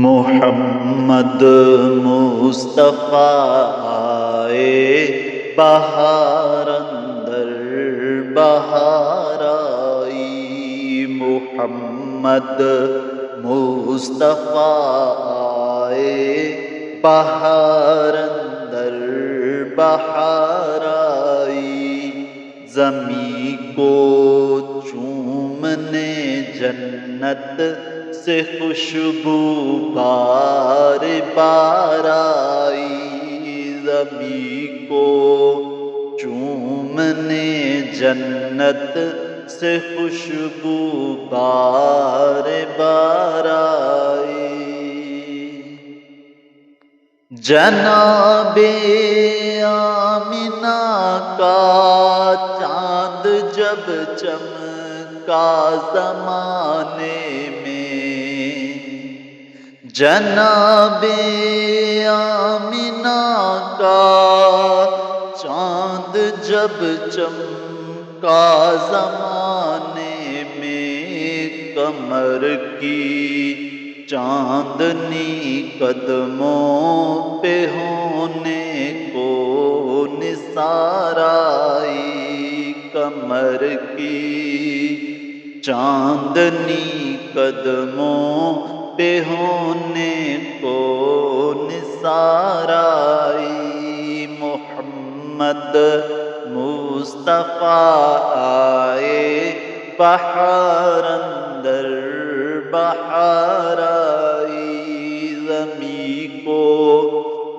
محمد مصطفیٰ آئے بہار اندر بہار آئی، محمد مصطفیٰ آئے بہار اندر بہار آئی، زمیں کو چومنے جنت سے خوشبو بار بار آئی، زمیں کو چومنے جنت سے خوشبو بار بار آئی، جناب آمنہ کا چاند جب چمکا زمانے میں، جناب آمنہ کا چاند جب چمکا زمانے میں، قمر کی چاندنی قدموں پہ ہونے کو نثار آئی، قمر کی چاندنی قدموں پہ ہونے کو نثار آئی، محمد مصطفیٰ آئے بہار اندر بہار آئی، زمیں کو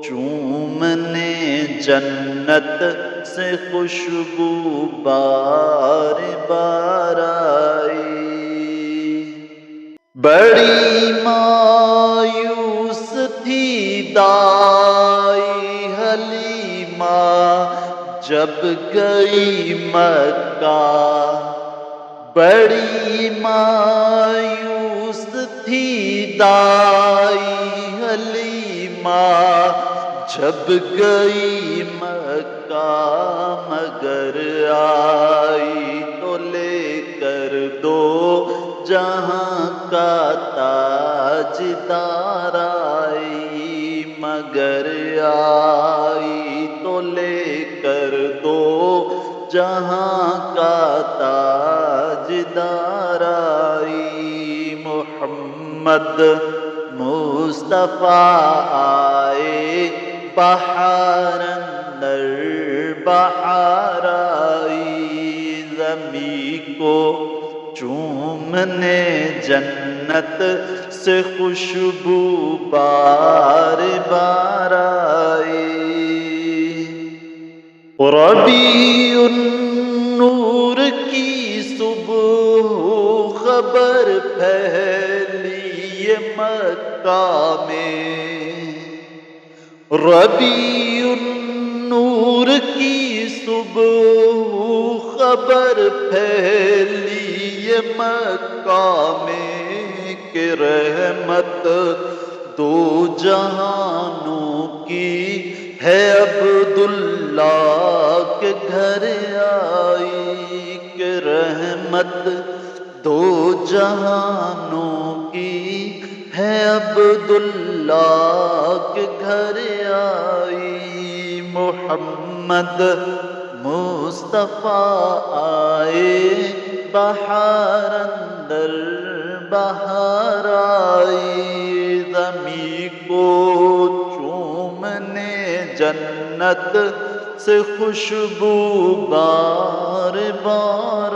چومنے جنت سے خوشبو بار بار آئی، بڑی مایوس تھی دائی حلیمہ جب گئی مکہ، بڑی مایوس تھی دائی حلیمہ جب گئی مکہ، مگر آئی تو لے کر دو جہاں کا تاجدار آئی، مگر آئی تو لے کر دو جہاں کا تاجدار آئی، محمد مصطفیٰ آئے بہار اندر بہار آئی، زمیں کو چومنے جنت سے خوشبو بار بار آئی، ربیع النور کی صبح خبر پھیلی مکہ میں، ربیع النور کی صبح خبر پھیلی مکہ میں، کہ رحمت دو جہانوں کی ہے عبداللہ کے گھر آئی، کہ رحمت دو جہانوں کی ہے عبداللہ کے گھر آئی، محمد مصطفیٰ آئے بہار اندر بہار آئی، زمیں کو چومنے جنت سے خوشبو بار بار